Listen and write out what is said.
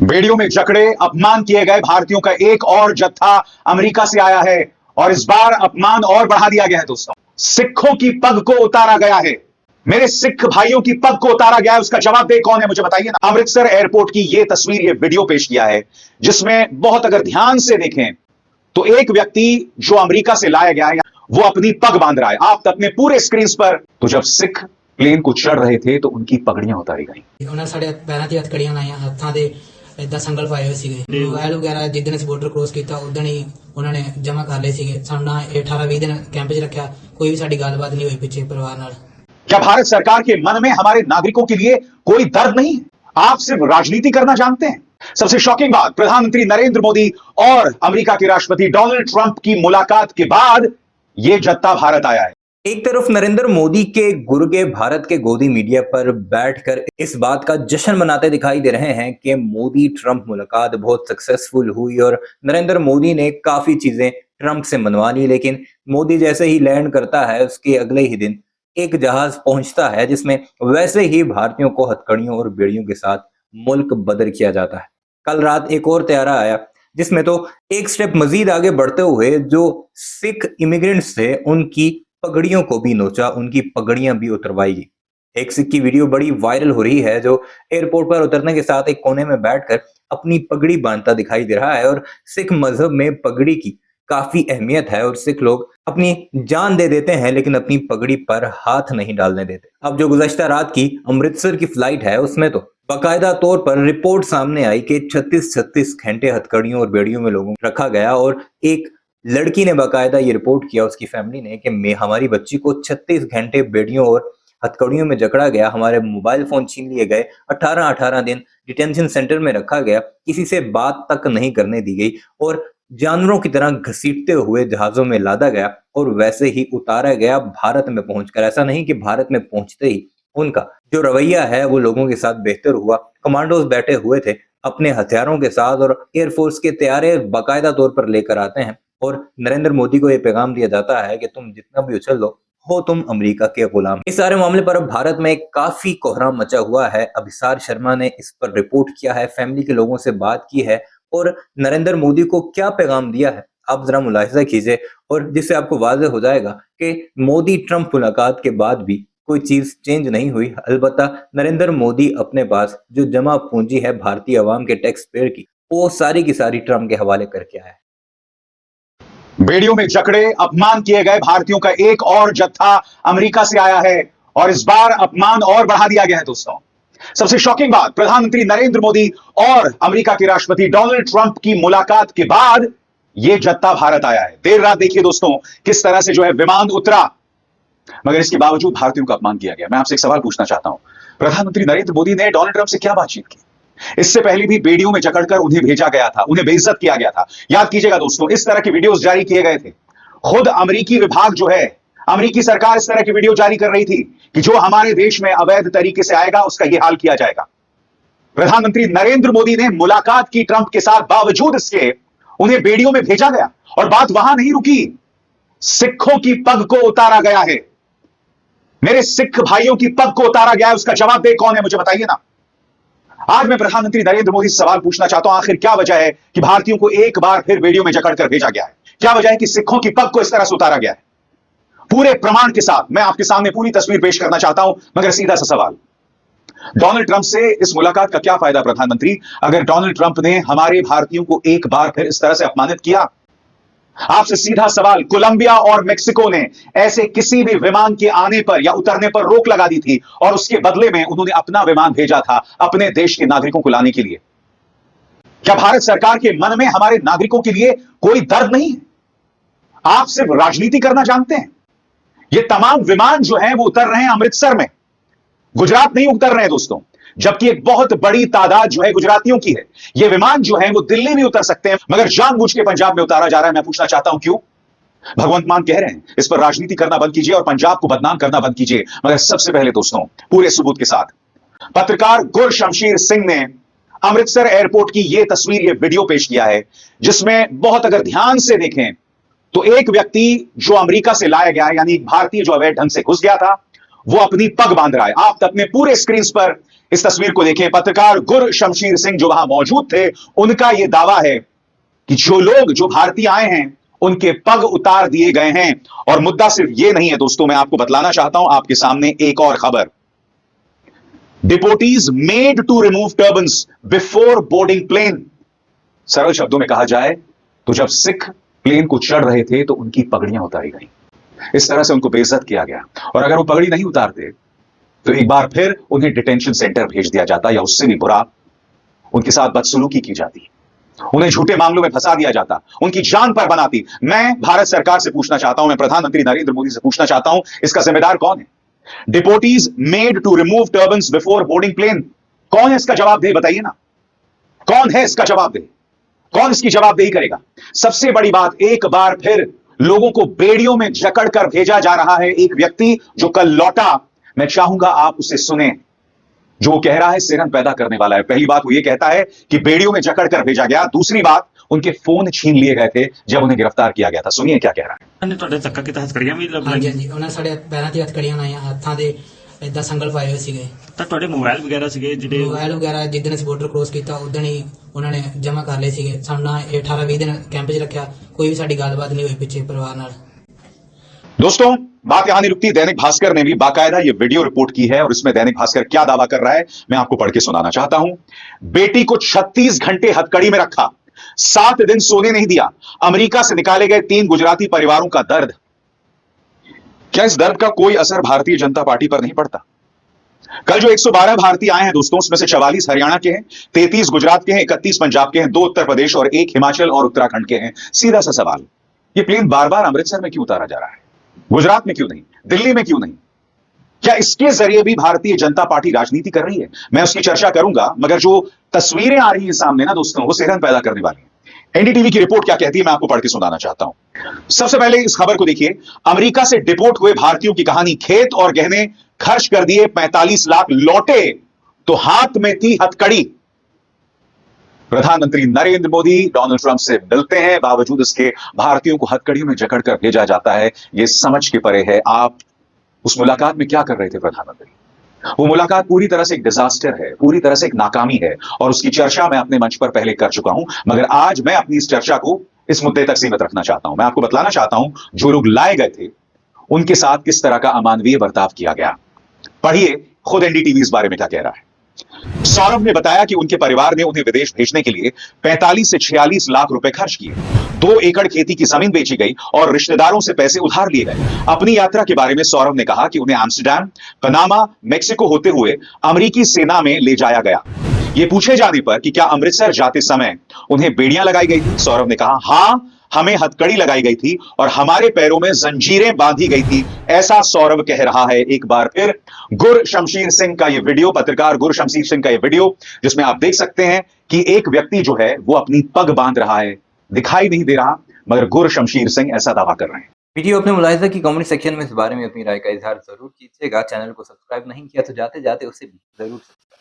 बेड़ियों में जकड़े अपमान किए गए भारतीयों का एक और जत्था अमेरिका से आया है और इस बार अपमान और बढ़ा दिया गया है। दोस्तों, सिखों की पग को उतारा गया है। मेरे सिख भाइयों की पग को उतारा गया है। उसका जवाबदेह कौन है, मुझे बताइए ना। अमृतसर एयरपोर्ट की यह तस्वीर, यह वीडियो पेश किया है, जिसमें बहुत अगर ध्यान से देखें तो एक व्यक्ति जो अमेरिका से लाया गया है वो अपनी पग बांध रहा है। आप अपने पूरे स्क्रीन पर, तो जब सिख प्लेन को चढ़ रहे थे तो उनकी पगड़ियां उतारी गई। ਉਹਨਾਂ ਸਾਡੇ ਪੈਰਾਂ 'ਤੇ ਹੱਥਕੜੀਆਂ ਲਾਈਆਂ, ਹੱਥਾਂ ਦੇ ਇਦਾਂ ਸੰਗਲ ਪਾਏ ਹੋਏ ਸੀਗੇ। ਮੋਬਾਈਲ ਵਗੈਰਾ ਜਿੱਦਣ ਅਸੀਂ ਬਾਰਡਰ ਕ੍ਰੋਸ ਕੀਤਾ ਉਦਣ ਹੀ ਉਹਨਾਂ ਨੇ ਜਮ੍ਹਾਂ ਕਰ ਲਏ ਸੀਗੇ। ਸਾਡਾ 18-20 ਦਿਨ ਕੈਂਪ 'ਚ ਰੱਖਿਆ, ਕੋਈ ਵੀ ਸਾਡੀ ਗੱਲਬਾਤ ਨਹੀਂ ਹੋਈ ਪਿੱਛੇ ਪਰਿਵਾਰ ਨਾਲ। क्या भारत सरकार के मन में हमारे नागरिकों के लिए कोई दर्द नहीं है? आप सिर्फ राजनीति करना जानते हैं। सबसे शॉकिंग बात, प्रधानमंत्री नरेंद्र मोदी और अमेरिका के राष्ट्रपति डोनाल्ड ट्रंप की मुलाकात के बाद यह जत्था भारत आया है। एक तरफ नरेंद्र मोदी के गुर्गे भारत के गोदी मीडिया पर बैठकर इस बात का जश्न मनाते दिखाई दे रहे हैं कि मोदी ट्रंप मुलाकात बहुत सक्सेसफुल हुई और नरेंद्र मोदी ने काफी चीजें ट्रंप से मनवा ली। लेकिन मोदी जैसे ही लैंड करता है उसके अगले ही दिन एक जहाज पहुंचता है जिसमें वैसे ही भारतीयों को हथकड़ियों और बेड़ियों के साथ मुल्क बदर किया जाता है। कल रात एक और त्यारा आया जिसमें तो एक स्टेप मजीद आगे बढ़ते हुए जो सिख इमिग्रेंट्स थे उनकी पगड़ियों को भी नोचा, उनकी पगड़ियां भी उतरवाई गई। एक सिख की वीडियो बड़ी वायरल हो रही है जो एयरपोर्ट पर उतरने के साथ एक कोने में बैठकर अपनी पगड़ी बांधता दिखाई दे रहा है। और सिख मजहब में पगड़ी की काफी अहमियत है और सिख लोग अपनी जान दे देते हैं लेकिन अपनी पगड़ी पर हाथ नहीं डालने देते। अब जो गुज़श्ता रात की अमृतसर की फ्लाइट है उसमें तो बाकायदा तौर पर रिपोर्ट सामने आई कि 36 घंटे हथकड़ियों और बेड़ियों में लोगों को रखा गया। और एक लड़की ने बाकायदा ये रिपोर्ट किया, उसकी फैमिली ने, कि हमारी बच्ची को 36 घंटे बेड़ियों और हथकड़ियों में जकड़ा गया, हमारे मोबाइल फोन छीन लिए गए, 18 दिन डिटेंशन सेंटर में रखा गया, किसी से बात तक नहीं करने दी गई और जानवरों की तरह घसीटते हुए जहाजों में लादा गया और वैसे ही उतारा गया भारत में पहुंचकर। ऐसा नहीं कि भारत में पहुंचते ही उनका जो रवैया है वो लोगों के साथ बेहतर हुआ। कमांडोज बैठे हुए थे अपने हथियारों के साथ और एयरफोर्स के तैयारे बाकायदा तौर पर लेकर आते हैं और नरेंद्र मोदी को यह पैगाम दिया जाता है कि तुम जितना भी उछल लो हो तुम अमेरिका के गुलाम। इस सारे मामले पर अब भारत में काफी कोहराम मचा हुआ है। अभिसार शर्मा ने इस पर रिपोर्ट किया है, फैमिली के लोगों से बात की है और नरेंद्र मोदी को क्या पैगाम दिया है आप जरा मुलाहिजा कीजिए और जिससे आपको वाज़ेह हो जाएगा कि मोदी ट्रंप मुलाकात के बाद भी कोई चीज चेंज नहीं हुई। अलबत्ता नरेंद्र मोदी अपने पास जो जमा पूंजी है भारतीय आवाम के टैक्स पेयर की, वो सारी की सारी ट्रंप के हवाले करके आया है। बेड़ियों में जकड़े अपमान किए गए भारतीयों का एक और जत्था अमेरिका से आया है और इस बार अपमान और बढ़ा दिया गया है। दोस्तों, सबसे शॉकिंग बात, प्रधानमंत्री नरेंद्र मोदी और अमेरिका के राष्ट्रपति डोनाल्ड ट्रंप की मुलाकात के बाद यह जत्था भारत आया है। देर रात देखिए दोस्तों किस तरह से जो है विमान उतरा, मगर इसके बावजूद भारतीयों का अपमान किया गया। मैं आपसे एक सवाल पूछना चाहता हूं, प्रधानमंत्री नरेंद्र मोदी ने डोनाल्ड ट्रंप से क्या बातचीत की? इससे पहले भी बेड़ियों में जकड़कर उन्हें भेजा गया था, उन्हें बेइज्जत किया गया था। याद कीजिएगा दोस्तों, इस तरह की वीडियोस जारी किए गए थे। खुद अमेरिकी विभाग जो है, अमेरिकी सरकार इस तरह की वीडियो जारी कर रही थी कि जो हमारे देश में अवैध तरीके से आएगा उसका यह हाल किया जाएगा। प्रधानमंत्री नरेंद्र मोदी ने मुलाकात की ट्रंप के साथ, बावजूद इसके उन्हें बेड़ियों में भेजा गया और बात वहां नहीं रुकी, सिखों की पग को उतारा गया है। मेरे सिख भाइयों की पग को उतारा गया है। उसका जवाबदेह कौन है, मुझे बताइए ना। आज मैं प्रधानमंत्री नरेंद्र मोदी से सवाल पूछना चाहता हूं, आखिर क्या वजह है कि भारतीयों को एक बार फिर बेड़ियों में जकड़कर भेजा गया है? क्या वजह है कि सिखों की पग को इस तरह से उतारा गया है? पूरे प्रमाण के साथ मैं आपके सामने पूरी तस्वीर पेश करना चाहता हूं, मगर सीधा सा सवाल, डोनाल्ड ट्रंप से इस मुलाकात का क्या फायदा प्रधानमंत्री, अगर डोनाल्ड ट्रंप ने हमारे भारतीयों को एक बार फिर इस तरह से अपमानित किया? आपसे सीधा सवाल, कोलंबिया और मेक्सिको ने ऐसे किसी भी विमान के आने पर या उतरने पर रोक लगा दी थी और उसके बदले में उन्होंने अपना विमान भेजा था अपने देश के नागरिकों को लाने के लिए। क्या भारत सरकार के मन में हमारे नागरिकों के लिए कोई दर्द नहीं है? आप सिर्फ राजनीति करना जानते हैं। ये तमाम विमान जो हैं वो उतर रहे हैं अमृतसर में, गुजरात नहीं उतर रहे हैं दोस्तों, जबकि एक बहुत बड़ी तादाद जो है गुजरातियों की है। ये विमान जो है वो दिल्ली भी उतर सकते हैं, मगर जानबूझ के पंजाब में उतारा जा रहा है। मैं पूछना चाहता हूं क्यों? भगवंत मान कह रहे हैं इस पर राजनीति करना बंद कीजिए और पंजाब को बदनाम करना बंद कीजिए। मगर सबसे पहले दोस्तों, पूरे सबूत के साथ, पत्रकार गुरशमशीर सिंह ने अमृतसर एयरपोर्ट की यह तस्वीर, यह वीडियो पेश किया है, जिसमें बहुत अगर ध्यान से देखें तो एक व्यक्ति जो अमेरिका से लाया गया है, यानी भारतीय जो अवैध ढंग से घुस गया था, वो अपनी पग बांध रहा है। आप अपने पूरे स्क्रीन पर इस तस्वीर को देखें, पत्रकार गुरशमशीर सिंह जो वहां मौजूद थे, उनका यह दावा है कि जो भारतीय आए हैं उनके पग उतार दिए गए हैं। और मुद्दा सिर्फ यह नहीं है दोस्तों, मैं आपको बतलाना चाहता हूं आपके सामने एक और खबर। Deportees made to remove turbans before boarding plane. सरल शब्दों में कहा जाए तो जब सिख प्लेन को चढ़ रहे थे तो उनकी पगड़ियां उतारी गई। इस तरह से उनको बेइज्जत किया गया, और अगर वो पगड़ी नहीं उतारते तो एक बार फिर उन्हें डिटेंशन सेंटर भेज दिया जाता, या उससे भी बुरा उनके साथ बदसलूकी की जाती, उन्हें झूठे मामलों में फंसा दिया जाता, उनकी जान पर बनाती। मैं भारत सरकार से पूछना चाहता हूं, मैं प्रधानमंत्री नरेंद्र मोदी से पूछना चाहता हूं, इसका जिम्मेदार कौन है? Deportees made to remove turbans before boarding plane, कौन है इसका जवाब दे? बताइए ना, कौन है इसका जवाब दे? कौन इसकी जवाबदेही करेगा? सबसे बड़ी बात, एक बार फिर लोगों को बेड़ियों में जकड़कर भेजा जा रहा है। एक व्यक्ति जो कल लौटा, मैं चाहूंगा आप उसे सुने, जो कह रहा है सिरन पैदा करने वाला है। पहली बात वो ये कहता है कि बेड़ियों में जकड़कर भेजा गया, दूसरी बात उनके फोन छीन लिए गए थे जब उन्हें गिरफ्तार किया गया था। सुनिए क्या कह रहा है। ਨੇ ਤੁਹਾਡੇ ਧੱਕਾ ਕੀਤਾ, ਹਸਕੜੀਆਂ ਵੀ ਹਾਂਜੀ ਲਾਈਆਂ ਹਾਂਜੀ, ਉਹਨਾਂ ਸਾਡੇ ਪੈਰਾਂ 'ਤੇ ਹੱਥਕੜੀਆਂ ਲਾਈਆਂ, ਹੱਥਾਂ ਦੇ ਇਦਾਂ ਸੰਗਲ ਪਾਏ ਹੋਏ ਸੀਗੇ। ਤਾਂ ਤੁਹਾਡੇ ਮੋਬਾਈਲ ਵਗੈਰਾ ਸੀਗੇ ਜਿਹੜੇ ਮੋਬਾਈਲ ਵਗੈਰਾ ਜਿੱਦਣ ਅਸੀਂ ਬਾਰਡਰ ਕ੍ਰੋਸ ਕੀਤਾ ਉਦਣ ਹੀ ਉਹਨਾਂ ਨੇ ਜਮ੍ਹਾਂ ਕਰ ਲਏ ਸੀਗੇ। ਸਾਨੂੰ 18-20 ਦਿਨ ਕੈਂਪ 'ਚ ਰੱਖਿਆ, ਕੋਈ ਵੀ ਸਾਡੀ ਗੱਲਬਾਤ ਨਹੀਂ ਹੋਈ ਪਿੱਛੇ ਪਰਿਵਾਰ ਨਾਲ। दोस्तों, बात यहां नहीं रुकती। दैनिक भास्कर ने भी बाकायदा ये वीडियो रिपोर्ट की है, और इसमें दैनिक भास्कर क्या दावा कर रहा है मैं आपको पढ़ के सुनाना चाहता हूं। बेटी को 36 घंटे हथकड़ी में रखा, 7 दिन सोने नहीं दिया, अमेरिका से निकाले गए 3 गुजराती परिवारों का दर्द। क्या इस दर्द का कोई असर भारतीय जनता पार्टी पर नहीं पड़ता? कल जो 112 भारतीय आए हैं दोस्तों, उसमें से 44 हरियाणा के हैं, 33 गुजरात के हैं, 31 पंजाब के हैं, 2 उत्तर प्रदेश और 1 हिमाचल और उत्तराखंड के हैं। सीधा सा सवाल, ये प्लेन बार बार अमृतसर में क्यों उतारा जा रहा है? गुजरात में क्यों नहीं? दिल्ली में क्यों नहीं? क्या इसके जरिए भी भारतीय जनता पार्टी राजनीति कर रही है? मैं उसकी चर्चा करूंगा, मगर जो तस्वीरें आ रही हैं सामने ना दोस्तों, वो सिरन पैदा करने वाली हैं। एनडीटीवी की रिपोर्ट क्या कहती है मैं आपको पढ़ के सुनाना चाहता हूं। सबसे पहले इस खबर को देखिए। अमेरिका से डिपोर्ट हुए भारतीयों की कहानी। खेत और गहने खर्च कर दिए, 45 लाख लौटे तो हाथ में थी हथकड़ी। प्रधानमंत्री नरेंद्र मोदी डोनाल्ड ट्रंप से मिलते हैं, बावजूद इसके भारतीयों को हथकड़ियों में जकड़कर भेजा जाता है। यह समझ के परे है। आप उस मुलाकात में क्या कर रहे थे प्रधानमंत्री? वो मुलाकात पूरी तरह से एक डिजास्टर है, पूरी तरह से एक नाकामी है, और उसकी चर्चा मैं अपने मंच पर पहले कर चुका हूं। मगर आज मैं अपनी इस चर्चा को इस मुद्दे तक सीमित रखना चाहता हूं। मैं आपको बतलाना चाहता हूं जो लोग लाए गए थे उनके साथ किस तरह का अमानवीय बर्ताव किया गया। पढ़िए खुद एनडीटीवी इस बारे में क्या कह रहा है। सौरभ ने बताया कि उनके परिवार ने उन्हें विदेश भेजने के लिए 45 से 46 लाख रुपए खर्च किए, 2 एकड़ खेती की जमीन बेची गई और रिश्तेदारों से पैसे उधार लिए गए। अपनी यात्रा के बारे में सौरभ ने कहा कि उन्हें एम्स्टरडैम, पनामा, मेक्सिको होते हुए अमेरिकी सेना में ले जाया गया। ये पूछे जाने पर कि क्या अमृतसर जाते समय उन्हें बेड़ियां लगाई गई थी, सौरभ ने कहा, हां, हमें हथकड़ी लगाई गई थी और हमारे पैरों में जंजीरें बांधी गई थी। ऐसा सौरभ कह रहा है। एक बार फिर गुरशमशीर सिंह का यह वीडियो, पत्रकार गुरशमशीर सिंह का यह वीडियो, जिसमें आप देख सकते हैं कि एक व्यक्ति जो है वो अपनी पग बांध रहा है, दिखाई नहीं दे रहा, मगर गुरशमशीर सिंह ऐसा दावा कर रहे हैं। वीडियो अपने मुलाहिजा की कमेंट सेक्शन में इस बारे में अपनी राय का इजहार जरूर कीजिएगा। चैनल को सब्सक्राइब नहीं किया तो जाते जाते उसे भी जरूर सब्सक्राइब